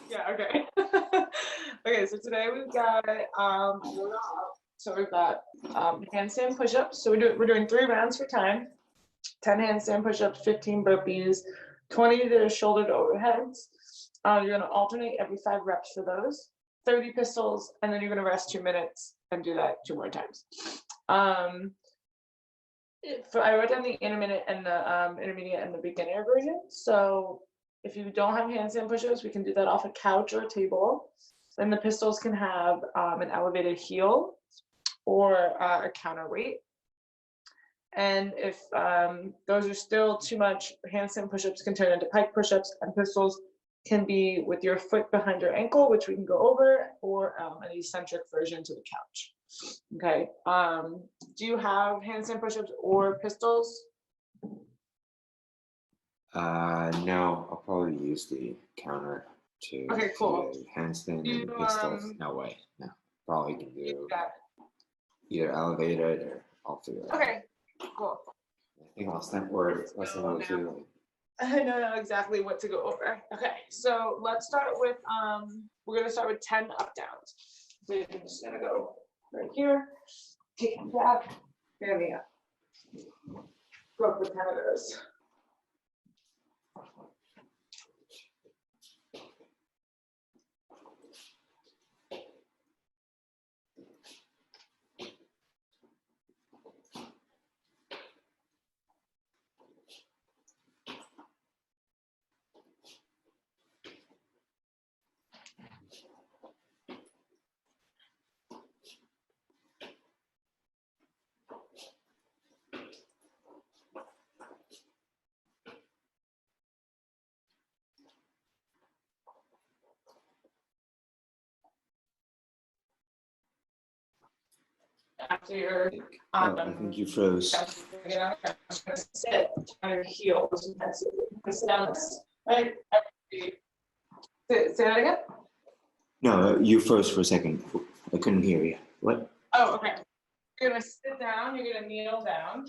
Yeah, okay. Okay, so today we've got handstand push-ups. So we're doing 3 rounds for time. 10 handstand push-ups, 15 burpees, 20 to shouldered overheads. You're gonna alternate every 5 reps for those. 30 pistols, and then you're gonna rest 2 minutes and do that 2 more times. I wrote down the intermediate and the beginner version. So if you don't have handstand push-ups, we can do that off a couch or a table. Then the pistols can have an elevated heel or a counterweight. And if those are still too much, handstand push-ups can turn into pike push-ups, and pistols can be with your foot behind your ankle, which we can go over, or an eccentric version to the couch. Okay. Do you have handstand push-ups or pistols? No, I'll probably use the counter to handstand and pistols. No way. No, probably can do either elevated or all three. Okay, cool. I think last time or two. I know exactly what to go over. Okay, so let's start with we're gonna start with 10 up downs. So you're just gonna go right here, take them back, and me up. Go for 10 of those. After your I think you froze. Sit on your heels. Sit down, right? Say that again? No, you froze for a second. I couldn't hear you. What? Oh, okay. You're gonna sit down, you're gonna kneel down.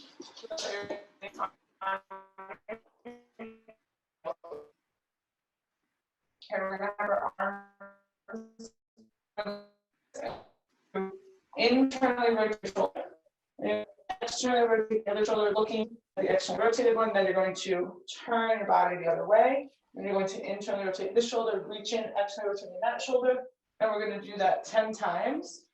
And we're gonna have our arms internally rotate your shoulder. Externally rotate the other shoulder, looking at the externally rotated one. Then you're going to turn your body the other way. And you're going to internally rotate this shoulder, reach in, externally rotating that shoulder. And we're going to do that 10 times.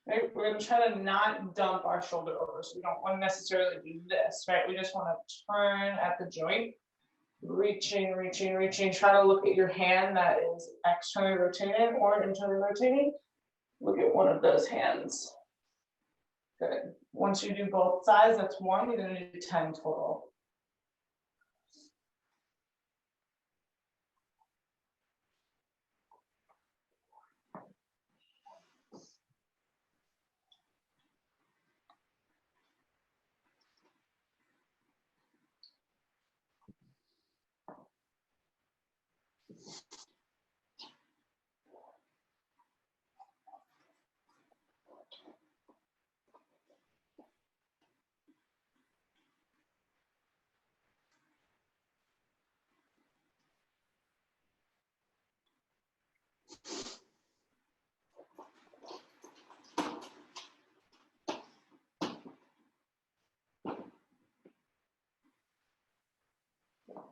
Right? We're going to try to not dump our shoulder over. So we don't want to necessarily do this, right? We just want to turn at the joint. Reaching, reaching, reaching. Try to look at your hand that is externally rotating or internally rotating. Look at one of those hands. Good. Once you do both sides, that's 1. You're going to do 10 total.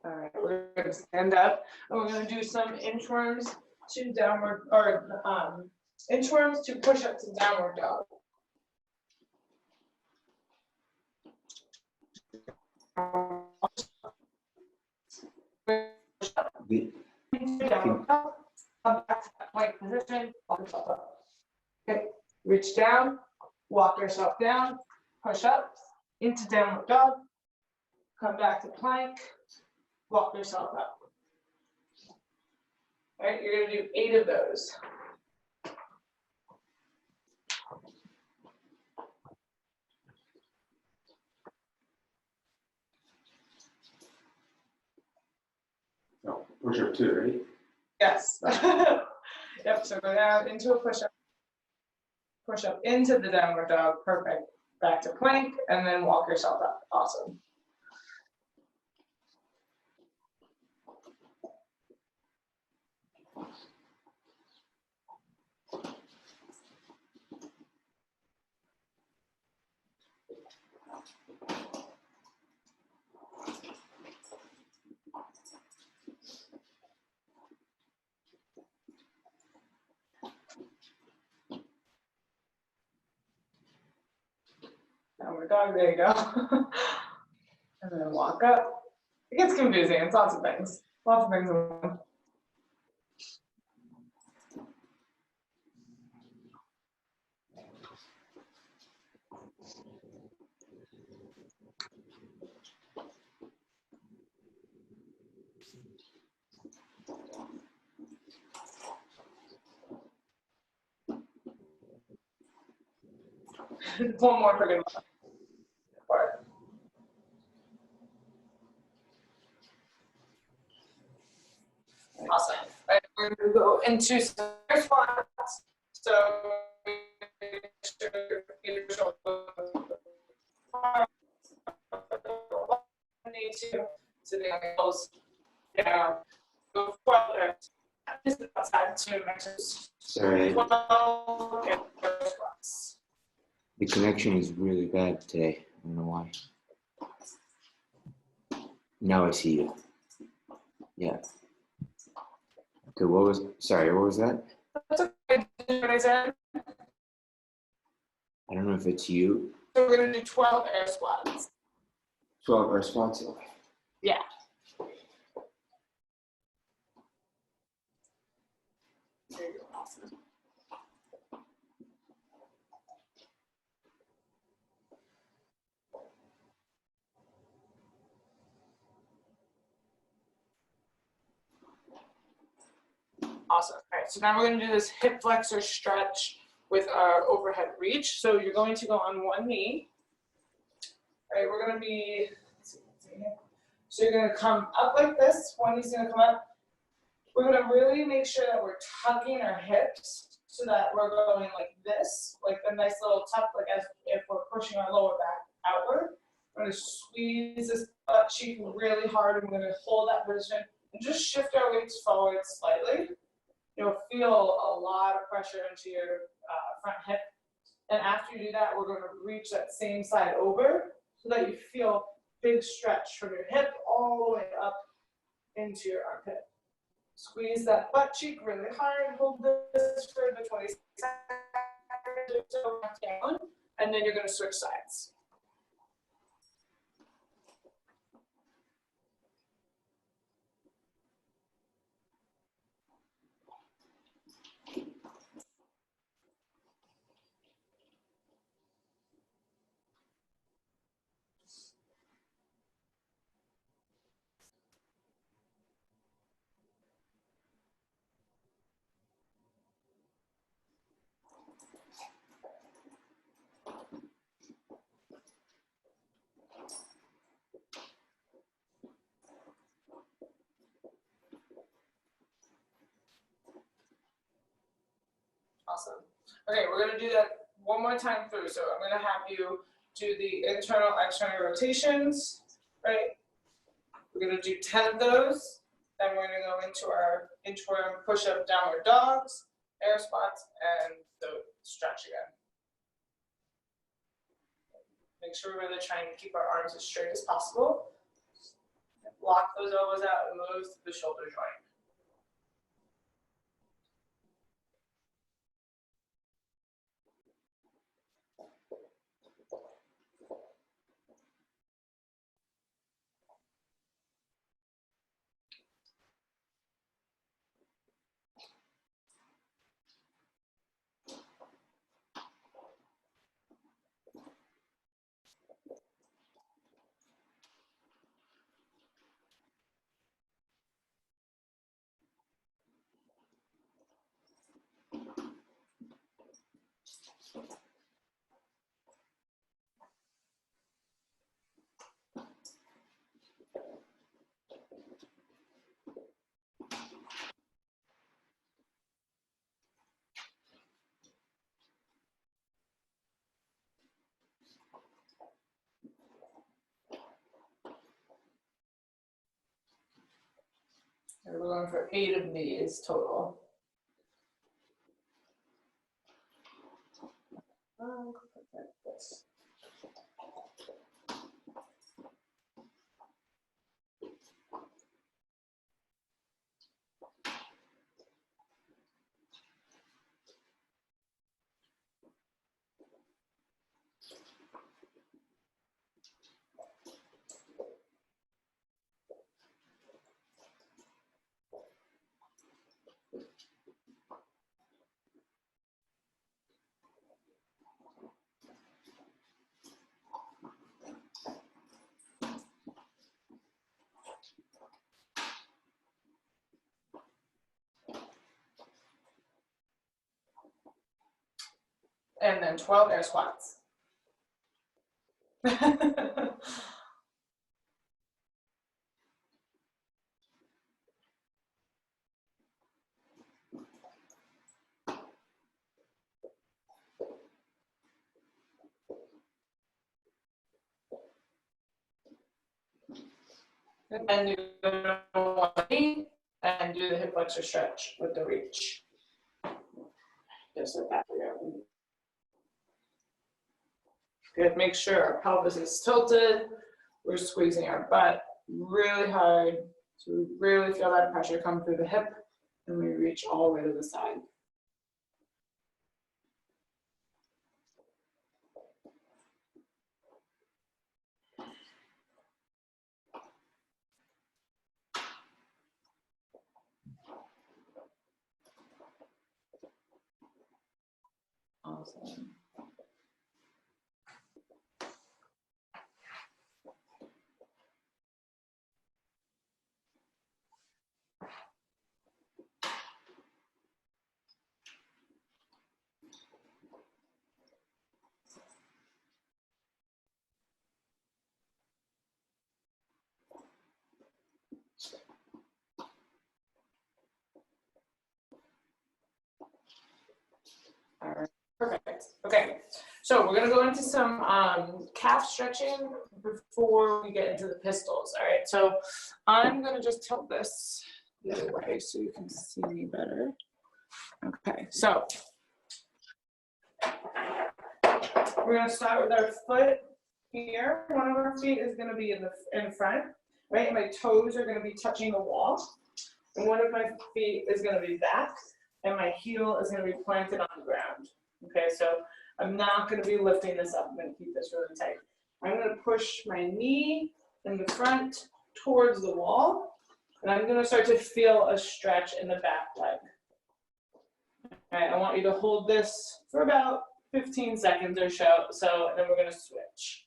All right, we're going to stand up and we're going to do some inchworms to downward, or inchworms to push-ups and downward dog. Downward dog. Come back to that plank position, walk yourself up. Okay, reach down, walk yourself down, push up into downward dog, come back to plank, walk yourself up. All right, you're going to do 8 of those. Oh, push up 2, right? Yes. Yep, so go down into a push up into the downward dog, perfect. Back to plank, and then walk yourself up, awesome. Downward dog, there you go. And then walk up. It gets confusing, it's lots of things. Lots of things in one. One more for good luck. Awesome. Right, we're going to go into some squats. So make sure your shoulders need to sitting on the elbows down. Go forward. This is outside 2 minutes. Sorry, 12 and squats. the connection is really bad today. I don't know why. Now I see you. Yeah. Okay, what was that? That's okay. Did you what I said? I don't know if it's you. So we're going to do 12 air squats. 12 air squats? Okay. Yeah. There you go. Awesome. Awesome. All right, so now we're going to do this hip flexor stretch with our overhead reach. So you're going to go on one knee. All right, we're going to be, so you're going to come up like this. One knee's going to come up. We're going to really make sure that we're tucking our hips so that we're going like this, like the nice little tuck, like as if we're pushing our lower back outward. We're going to squeeze this butt cheek really hard, and we're going to hold that position and just shift our weights forward slightly. You'll feel a lot of pressure into your front hip. And after you do that, we're going to reach that same side over so that you feel big stretch from your hip all the way up into your armpit. Squeeze that butt cheek really hard. Hold this for the 20 seconds or so down, and then you're going to switch sides. Awesome. Okay, we're going to do that one more time through. So I'm going to have you do the internal, external rotations, right? We're going to do 10 of those. Then we're going to go into our inchworm, push-up, downward dogs, air squats, and the stretch again. Make sure we're really trying to keep our arms as straight as possible. Lock those elbows out and move to the shoulder joint. We're going for 8 of these total. Like this. and then 12 air squats. And then do one knee and do the hip flexor stretch with the reach. Just like that. Good. Make sure our pelvis is tilted. We're squeezing our butt really hard. So we really feel that pressure come through the hip and we reach all the way to the side. Awesome. All right, perfect. Okay, so we're gonna go into some calf stretching before we get into the pistols. All right, so I'm gonna just tilt this the other way so you can see me better. Okay, so we're gonna start with our foot here. One of our feet is gonna be in front, right? And my toes are gonna be touching the wall. And one of my feet is gonna be back. And my heel is going to be planted on the ground. Okay, so I'm not going to be lifting this up. I'm going to keep this really tight. I'm going to push my knee in the front towards the wall, and I'm going to start to feel a stretch in the back leg. All right, I want you to hold this for about 15 seconds or so, and then we're going to switch.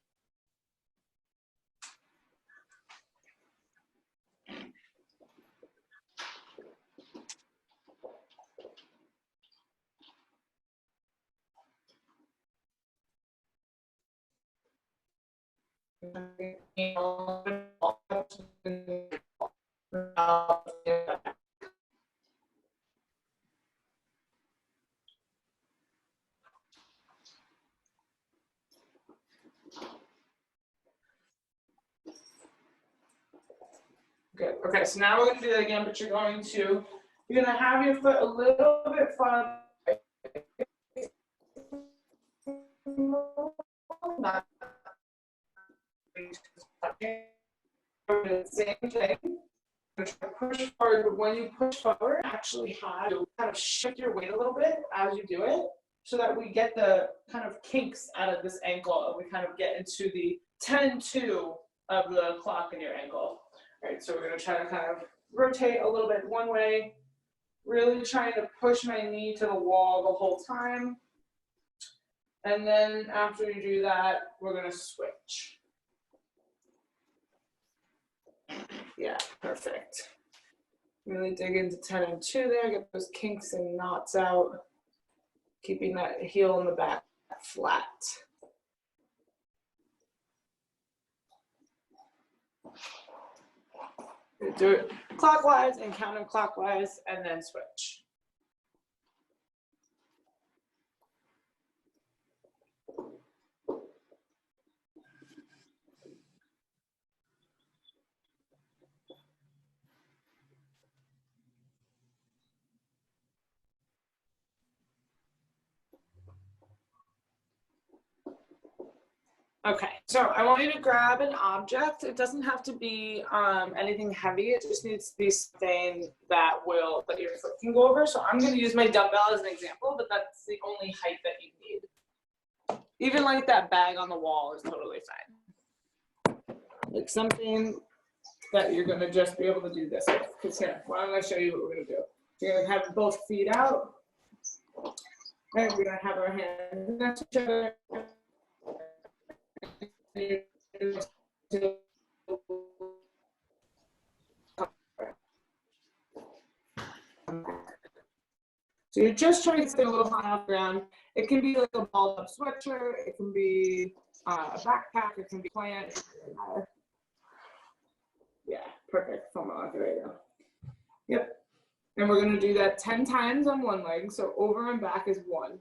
Good. Okay, so now we're going to do that again, but you're going to have your foot a little bit farther. Same thing. Push forward, but when you push forward, actually have to kind of shift your weight a little bit as you do it, so that we get the kind of kinks out of this ankle, and we kind of get into the 10-2 of the clock in your ankle. All right, so we're going to try to kind of rotate a little bit one way, really trying to push my knee to the wall the whole time. And then after you do that, we're going to switch. Yeah, perfect. Really dig into 10-2 there, get those kinks and knots out, keeping that heel in the back flat. Do it clockwise and counterclockwise, and then switch. Okay, so I want you to grab an object. It doesn't have to be anything heavy. It just needs to be something that your foot can go over. So I'm going to use my dumbbell as an example, but that's the only height that you need. Even like that bag on the wall is totally fine. Like something that you're going to just be able to do this with. Because here, well, I'm going to show you what we're going to do. You're going to have both feet out. And we're going to have our hands next to each other. So you're just trying to stay a little high off the ground. It can be like a balled up sweatshirt. It can be a backpack. It can be plant. Yeah, perfect. There you go. Yep. And we're going to do that 10 times on one leg. So over and back is 1.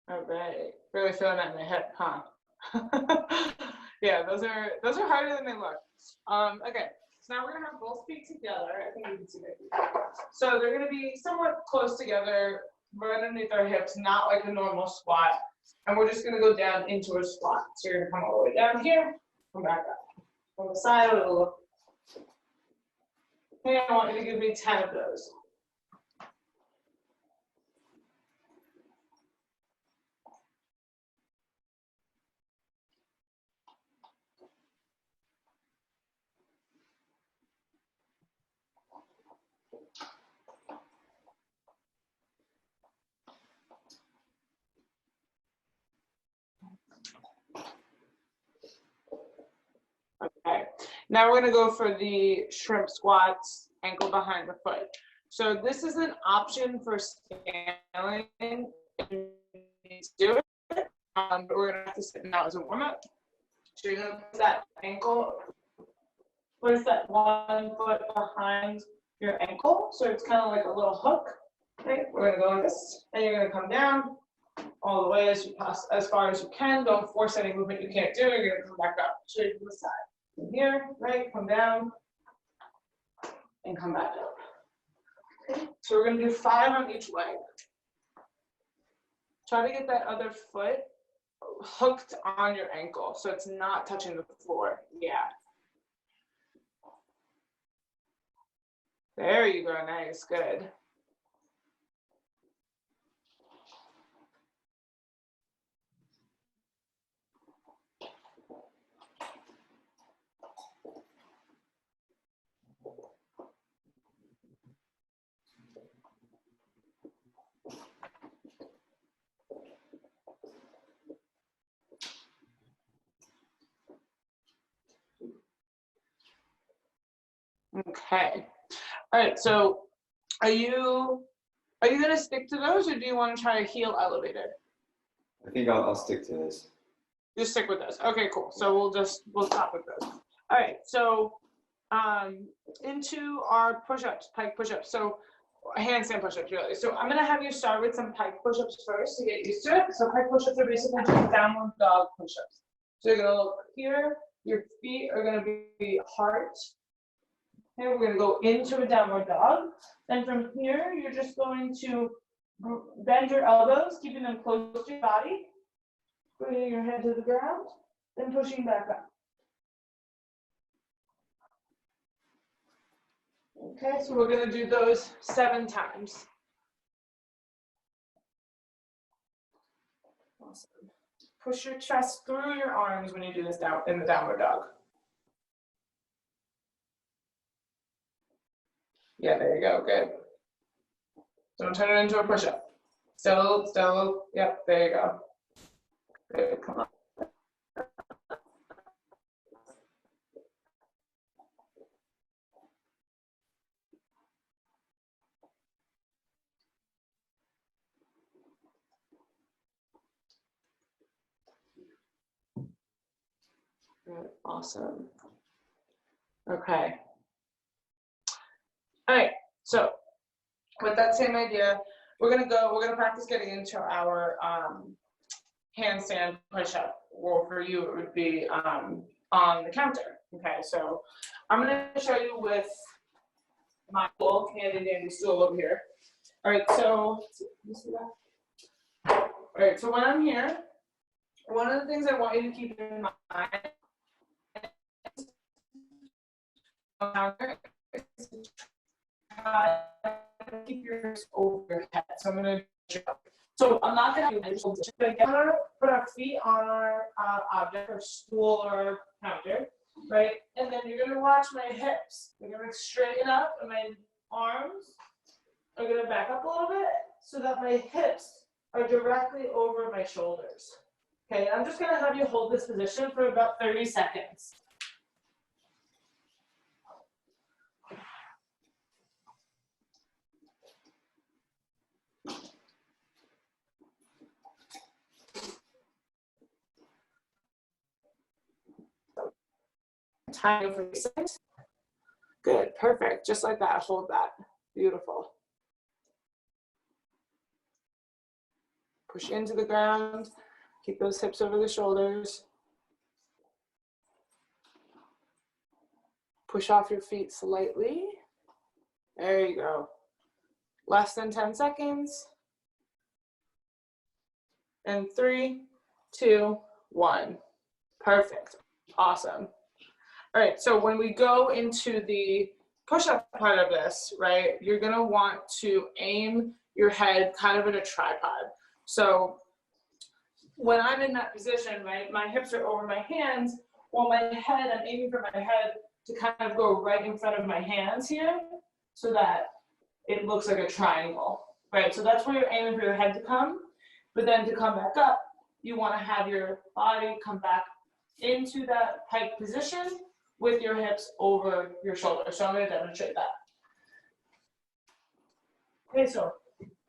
All right, really feeling that in my hip, huh? Yeah, those are harder than they look. Okay, so now we're gonna have both feet together. I think you can see that. So they're gonna be somewhat close together, right underneath our hips, not like a normal squat. And we're just gonna go down into a squat. So you're gonna come all the way down here, come back up. On the side, it'll look. Okay, I want you to give me 10 of those. Okay, now we're gonna go for the shrimp squats, ankle behind the foot. So this is an option for scaling if you need to do it, but we're gonna have to sit now as a warm up. So you're gonna put that ankle, place that one foot behind your ankle, so it's kind of like a little hook. Okay, we're gonna go like this, and you're gonna come down all the way as far as you can. Don't force any movement you can't do. You're gonna come back up, straight from the side. From here, right, come down, and come back up. Okay. So we're gonna do 5 on each leg. Try to get that other foot hooked on your ankle, so it's not touching the floor. Yeah. There you go, nice, good. Okay. All right, so are you gonna stick to those, or do you want to try a heel elevated? I think I'll stick to this. Just stick with this. Okay, cool. So we'll stop with this. All right, so into our push-ups, pike push-ups. So handstand push-ups, really. So I'm gonna have you start with some pike push-ups first to get used to it. So pike push-ups are basically just downward dog push-ups. So you're gonna look here. Your feet are gonna be heart. Okay, we're gonna go into a downward dog. Then from here, you're just going to bend your elbows, keeping them close to your body. Bringing your head to the ground, then pushing back up. Okay, so we're gonna do those 7 times. Awesome. Push your chest through your arms when you do this down in the downward dog. Yeah, there you go, good. Don't turn it into a push-up. Still, yep, there you go. Good, come on. Good, awesome. Okay. All right, so with that same idea, we're gonna practice getting into our handstand push-up, or for you it would be on the counter. Okay, so I'm gonna show you with my little handy dandy stool over here. All right, so you see that? All right, so when I'm here, one of the things I want you to keep in mind is to try to keep yours over your head. So I'm gonna. So I'm not gonna put our feet on our object or stool or counter, right? And then you're gonna watch my hips. They're gonna straighten up, and my arms are gonna back up a little bit so that my hips are directly over my shoulders. Okay, I'm just gonna have you hold this position for about 30 seconds. Time for seconds. Good, perfect. Just like that. Hold that. Beautiful. Push into the ground. Keep those hips over the shoulders. Push off your feet slightly. There you go. Less than 10 seconds. And 3, 2, 1. Perfect. Awesome. All right, so when we go into the push-up part of this, right, you're gonna want to aim your head kind of in a tripod. So when I'm in that position, right, my hips are over my hands, while my head, I'm aiming for my head to kind of go right in front of my hands here so that it looks like a triangle, right? So that's where you're aiming for your head to come, but then to come back up, you wanna have your body come back into that pike position with your hips over your shoulders. So I'm gonna demonstrate that. Okay, so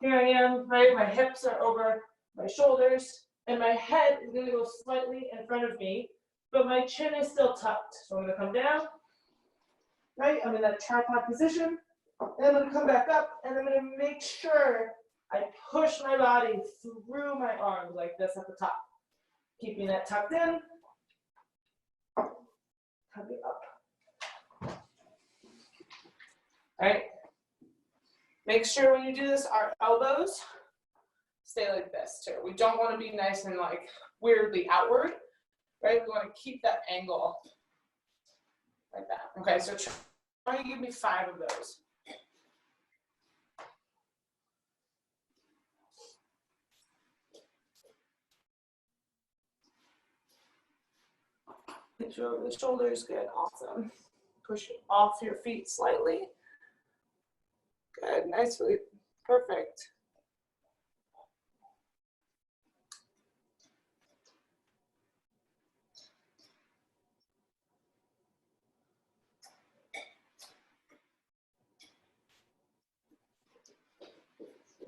here I am, right? My hips are over my shoulders, and my head is gonna go slightly in front of me, but my chin is still tucked. So I'm gonna come down, right? I'm in that tripod position, and I'm gonna come back up, and I'm gonna make sure I push my body through my arms like this at the top, keeping that tucked in, coming up. All right. Make sure when you do this, our elbows stay like this too. We don't want to be nice and like weirdly outward, right? We want to keep that angle like that. Okay, so try to give me 5 of those. Make sure over the shoulders, good, awesome. Push off your feet slightly. Good, nicely, perfect.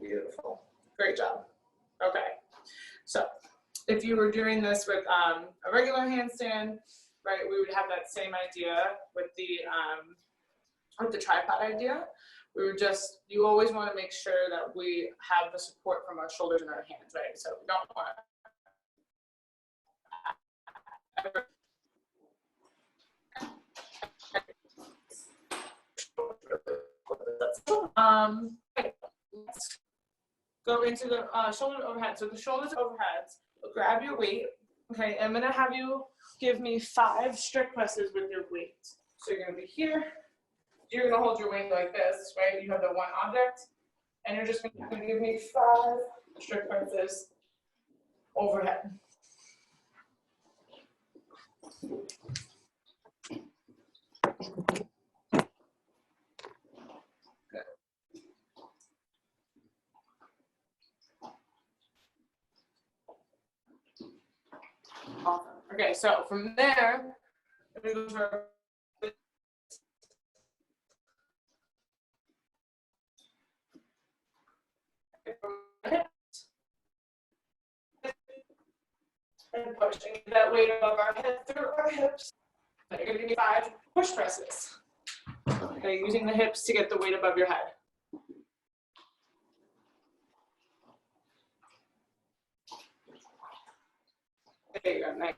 Beautiful, great job. Okay, so if you were doing this with a regular handstand, right, we would have that same idea with the tripod idea. We would just, you always want to make sure that we have the support from our shoulders and our hands, right? So we don't want to let's go into the shoulder overhead. So the shoulders overheads, grab your weight. Okay, I'm gonna have you give me 5 strict presses with your weight. So you're gonna be here. You're gonna hold your weight like this, right? You have the one object, and you're just gonna give me 5 strict presses overhead. Good. Awesome. Okay, so from there, I'm gonna go for and pushing that weight above our head through our hips. You're gonna give me 5 push presses. Okay, using the hips to get the weight above your head. There you go, nice.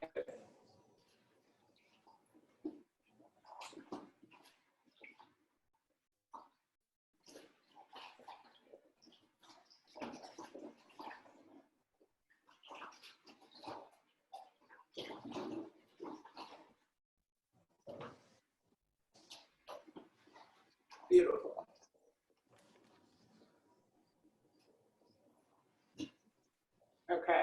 Beautiful. Okay.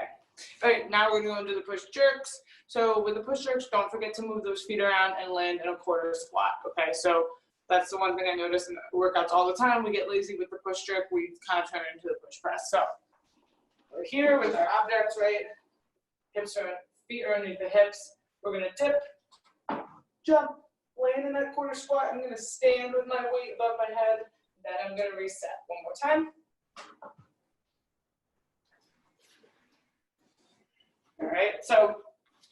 All right, now we're going to go into the push jerks. So with the push jerks, don't forget to move those feet around and land in a quarter squat. Okay, so that's the one thing I notice in workouts all the time. We get lazy with the push jerk. We kind of turn it into the push press. So we're here with our objects, right? Hips are, feet are underneath the hips. We're gonna dip, jump, land in that quarter squat. I'm gonna stand with my weight above my head. Then I'm gonna reset. One more time. All right, so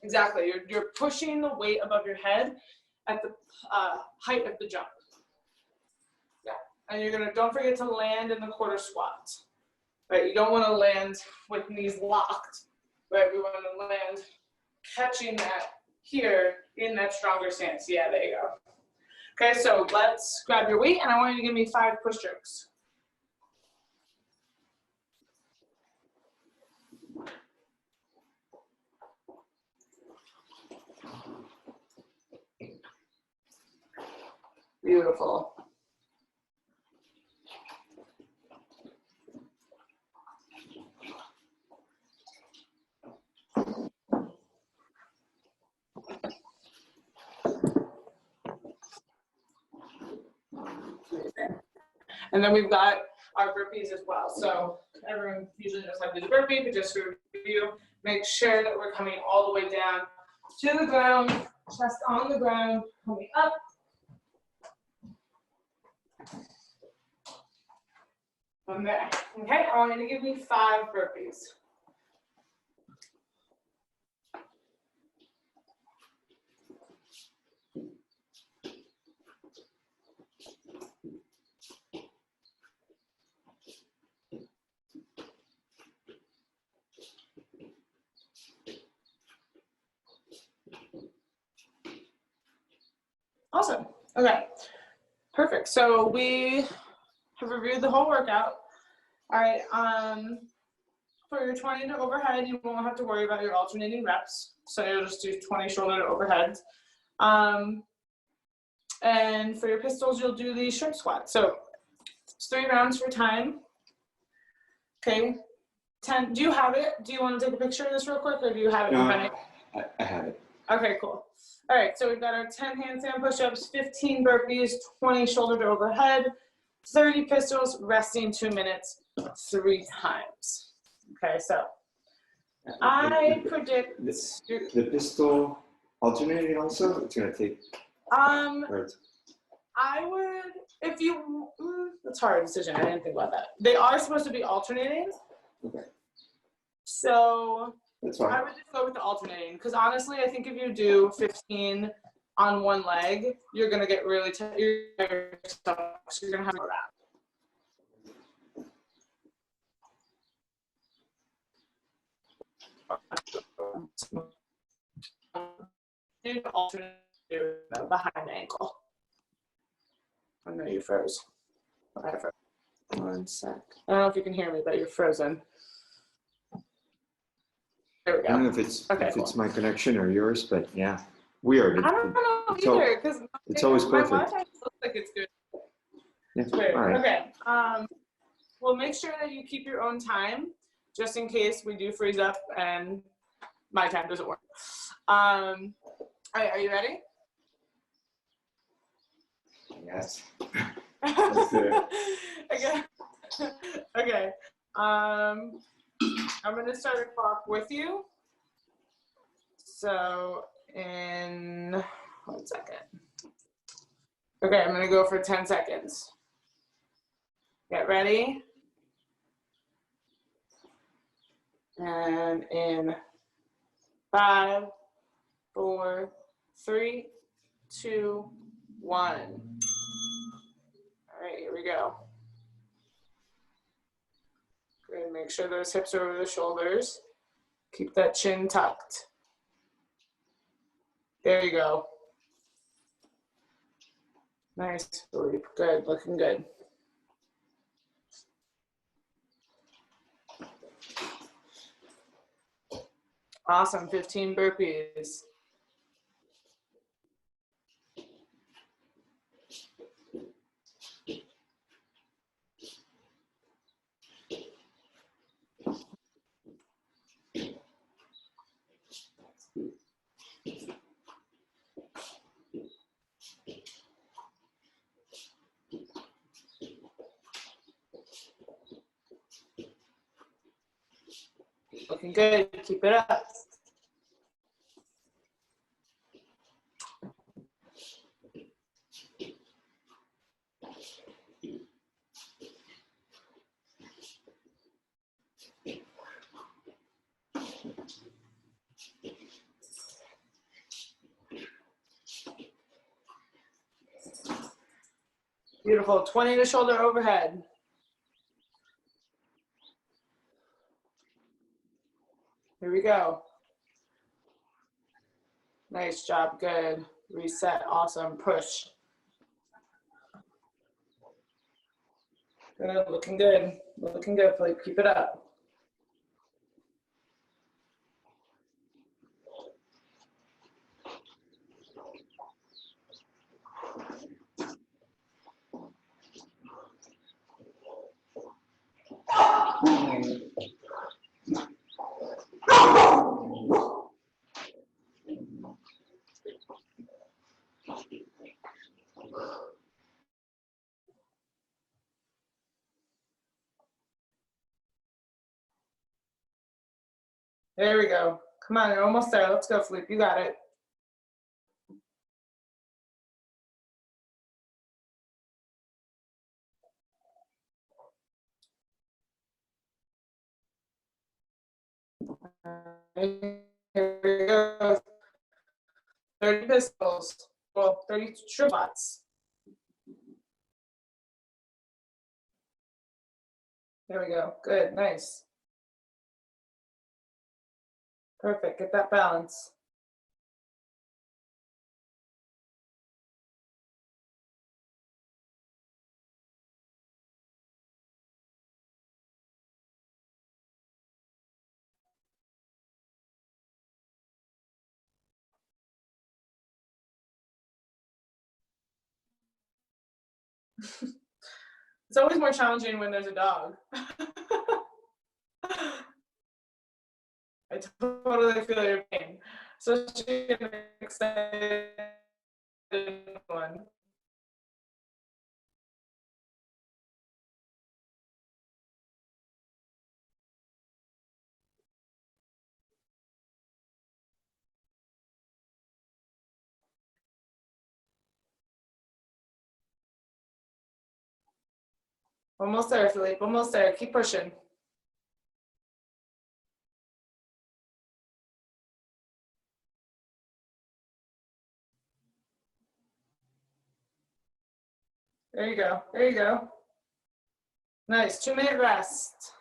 exactly, you're pushing the weight above your head at the height of the jump. Yeah, and you're gonna, don't forget to land in the quarter squat. Right, you don't wanna land with knees locked, right? We wanna land catching that here in that stronger stance. Yeah, there you go. Okay, so let's grab your weight and I want you to give me 5 push jerks. Beautiful. And then we've got our burpees as well. So everyone usually knows how to do the burpee, but just for review, make sure that we're coming all the way down to the ground, chest on the ground, coming up. From there. Okay, I want you to give me 5 burpees. Awesome. Okay. Perfect. So we have reviewed the whole workout. All right. For your 20 to overhead, you won't have to worry about your alternating reps. So you'll just do 20 shoulder to overhead. And for your pistols, you'll do the short squat. So it's 3 rounds for time. Okay. 10. Do you have it? Do you want to take a picture of this real quick, or do you have it in front of you? I have it. Okay, cool. All right, so we've got our 10 handstand push-ups, 15 burpees, 20 shoulder to overhead, 30 pistols, resting 2 minutes, 3 times. Okay, so I predict the pistol alternating also. It's gonna take. I would, if you. That's a hard decision. I didn't think about that. They are supposed to be alternating. Okay. So. That's fine. I would just go with the alternating, because honestly, I think if you do 15 on one leg, you're gonna get really tired. So you're gonna have to do that. Alternate behind the ankle. I know you froze. Okay, 1 sec. I don't know if you can hear me, but you're frozen. There we go. I don't know if it's it's my connection or yours, but yeah, weird. I don't know either, because it's always perfect. My Wi-Fi looks like it's good. Yeah. It's weird. All right. Okay. Well, make sure that you keep your own time, just in case we do freeze up and my time doesn't work. All right, are you ready? Yes. Let's do it. Okay. Okay. I'm going to start a clock with you. So in 1 second. Okay, I'm going to go for 10 seconds. Get ready. And in 5, 4, 3, 2, 1. All right, here we go. Good. Make sure those hips are over the shoulders. Keep that chin tucked. There you go. Nice, Philippe. Good, looking good. Awesome, 15 burpees. Looking good. Keep it up. Beautiful. 20 to shoulder overhead. Here we go. Nice job. Good. Reset. Awesome. Push. Good. Looking good. Looking good, Philippe. Keep it up. There we go. Come on, you're almost there. Let's go, Philippe. You got it. Here we go. 30 pistols. Well, 30 tripods. There we go. Good. Nice. Perfect. Get that balance. It's always more challenging when there's a dog. I totally feel your pain, especially an excited one. Almost there, Philippe. Almost there. Keep pushing. There you go. There you go. Nice. 2-minute rest.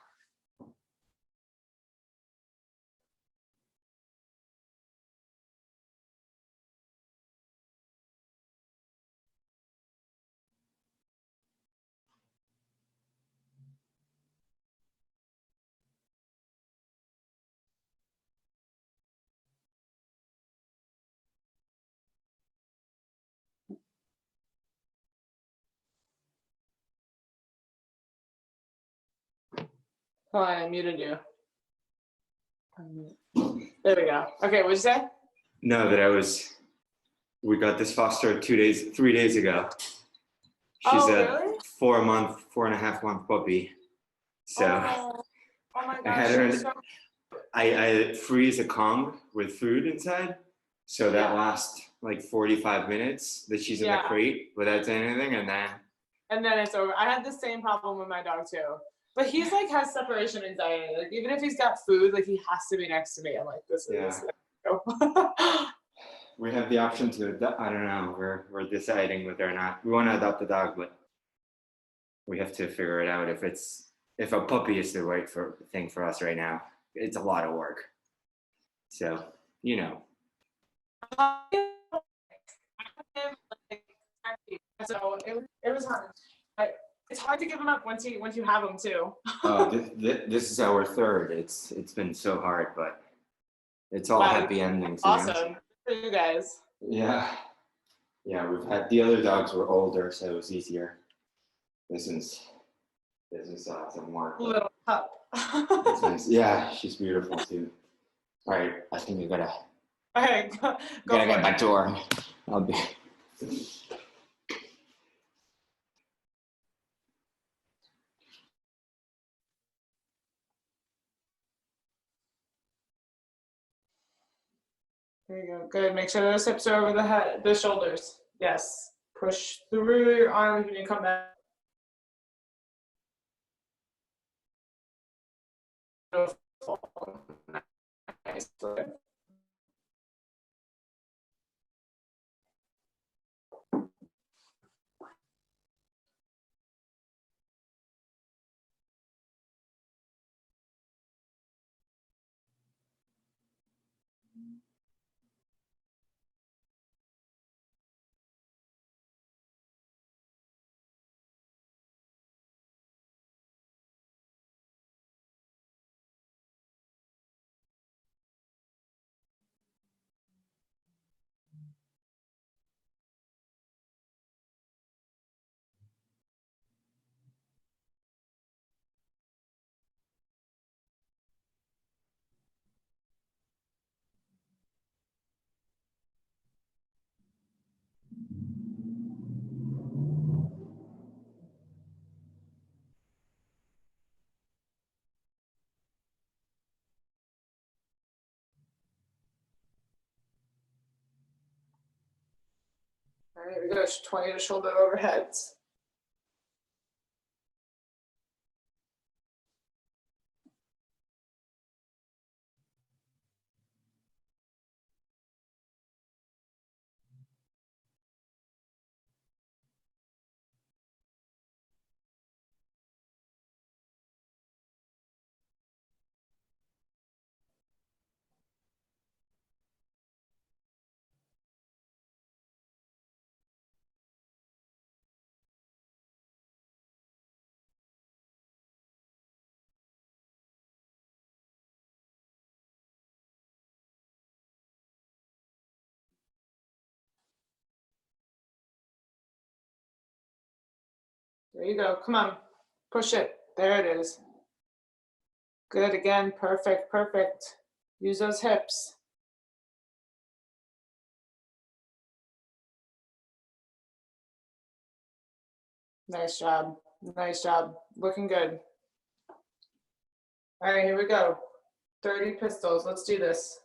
Hold on, I muted you. There we go. Okay, what'd you say? No, we got this foster 3 days ago. She's really? 4.5 month puppy. So oh my I had gosh. her, I freeze a Kong with food inside. So that lasts like 45 minutes that she's in the crate without saying anything, and then it's over. I had the same problem with my dog too. But he's like has separation anxiety. Like even if he's got food, like he has to be next to me. I'm like, this is we have the option to, I don't know, we're deciding whether or not we want to adopt a dog, but we have to figure it out if a puppy is the right thing for us right now. It's a lot of work. So, you know. So it was hard. It's hard to give him up once you have him too. Oh, this is our third. It's been so hard, but it's all happy endings. Awesome for you guys. Yeah, we've had the other dogs were older, so it was easier. This is some work. Little pup. Yeah, she's beautiful too. All right, I think we gotta. All right, go Gotta get back to her. I'll be. There you go. Good. Make sure those hips are over the head, the shoulders. Yes. Push through your arms when you come back. Beautiful. Nice. Good. All right, here we go. 20 to shoulder overheads. There you go. Come on. Push it. There it is. Good. Again. Perfect. Perfect. Use those hips. Nice job. Nice job. Looking good. All right, here we go. 30 pistols. Let's do this.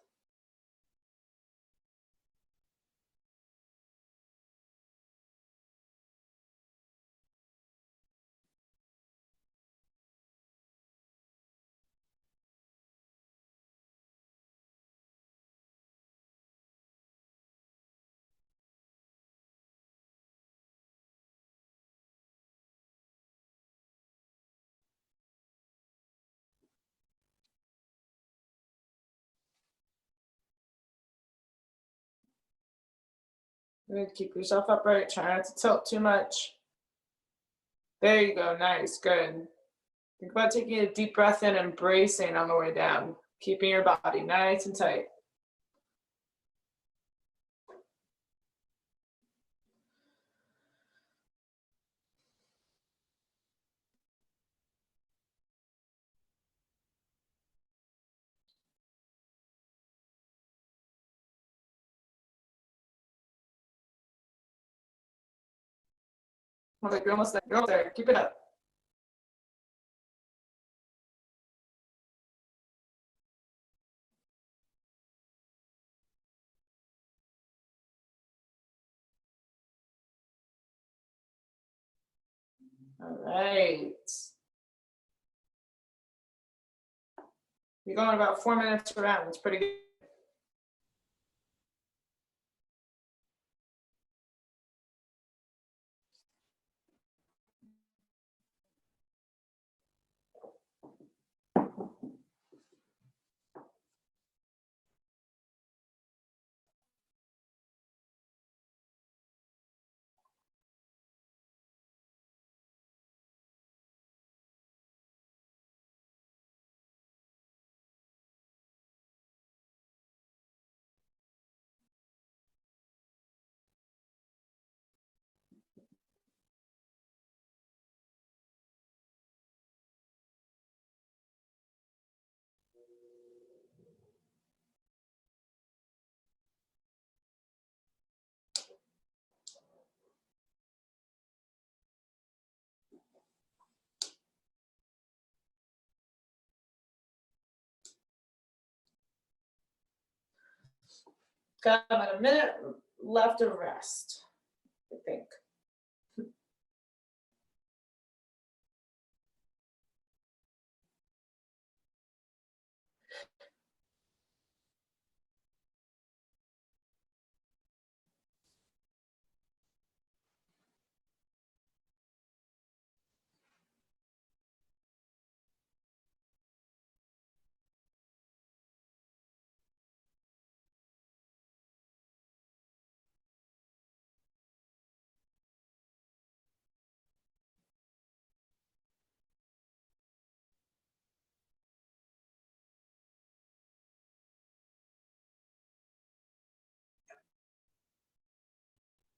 Good. Keep yourself upright. Try not to tilt too much. There you go. Nice. Good. Think about taking a deep breath in and bracing on the way down. Keeping your body nice and tight. Okay, you're almost there. You're almost there. Keep it up. All right. You're going about 4 minutes around. It's pretty good. Got about a minute left of rest, I think.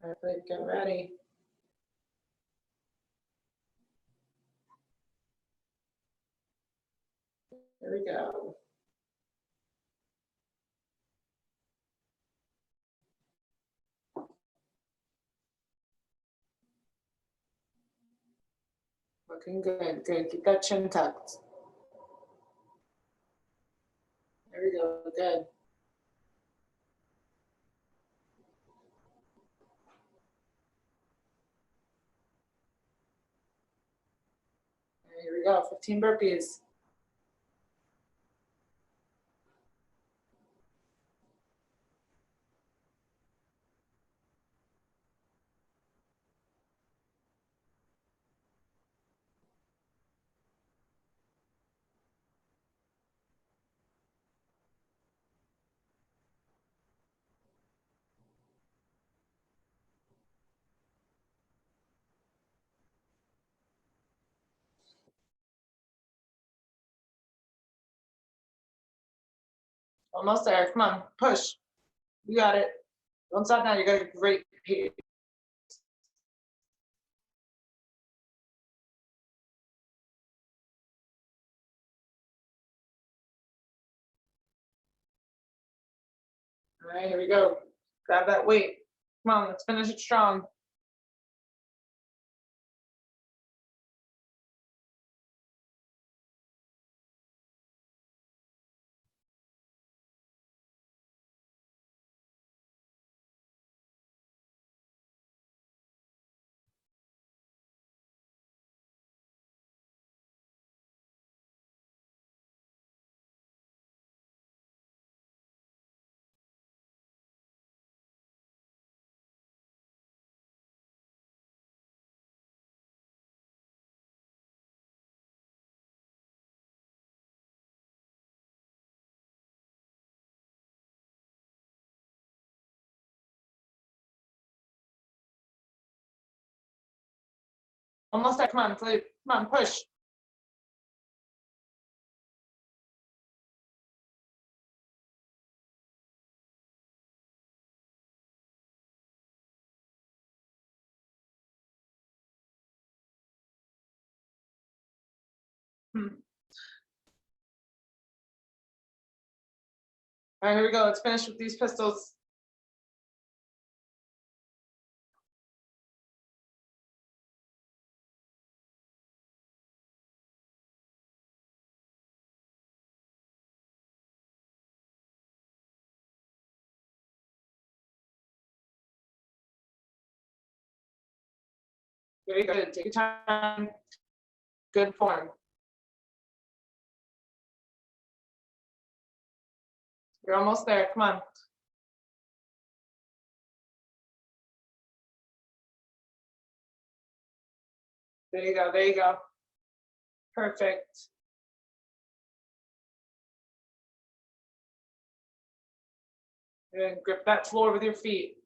All right, get ready. Here we go. Looking good, good. Keep that chin tucked. There we go, good. Here we go, 15 burpees. Almost there, come on, push. You got it. Don't stop now, you got a great pace. All right, here we go. Grab that weight. Come on, let's finish it strong. Almost there, come on, Philippe. Come on, push. All right, here we go. Let's finish with these pistols. Very good. Take your time. Good form. You're almost there. Come on. There you go. There you go. Perfect. And grip that floor with your feet.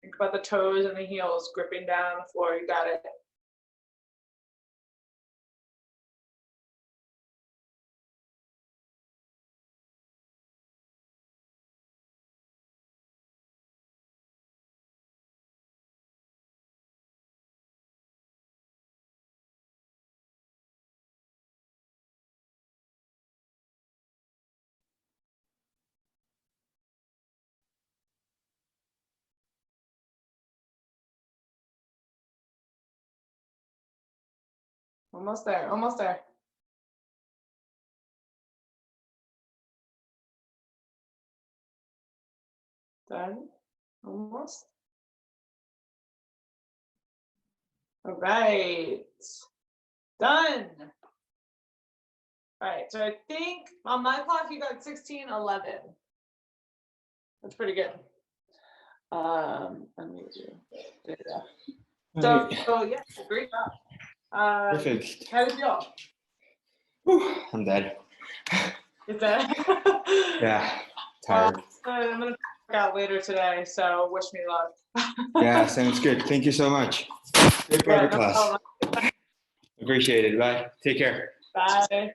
Think about the toes and the heels gripping down the floor. You got it. Almost there. Almost there. Done. Almost. All right. Done. All right, so I think on my clock you got 16:11. That's pretty good. Let me do data. So yeah, great job. Perfect. How did you go? Whew, I'm dead. Is that? Yeah, tired. I'm gonna work out later today, so wish me luck. Yeah, sounds good. Thank you so much. Great Yeah, private no class. problem. Appreciate it. Bye. Take care. Bye.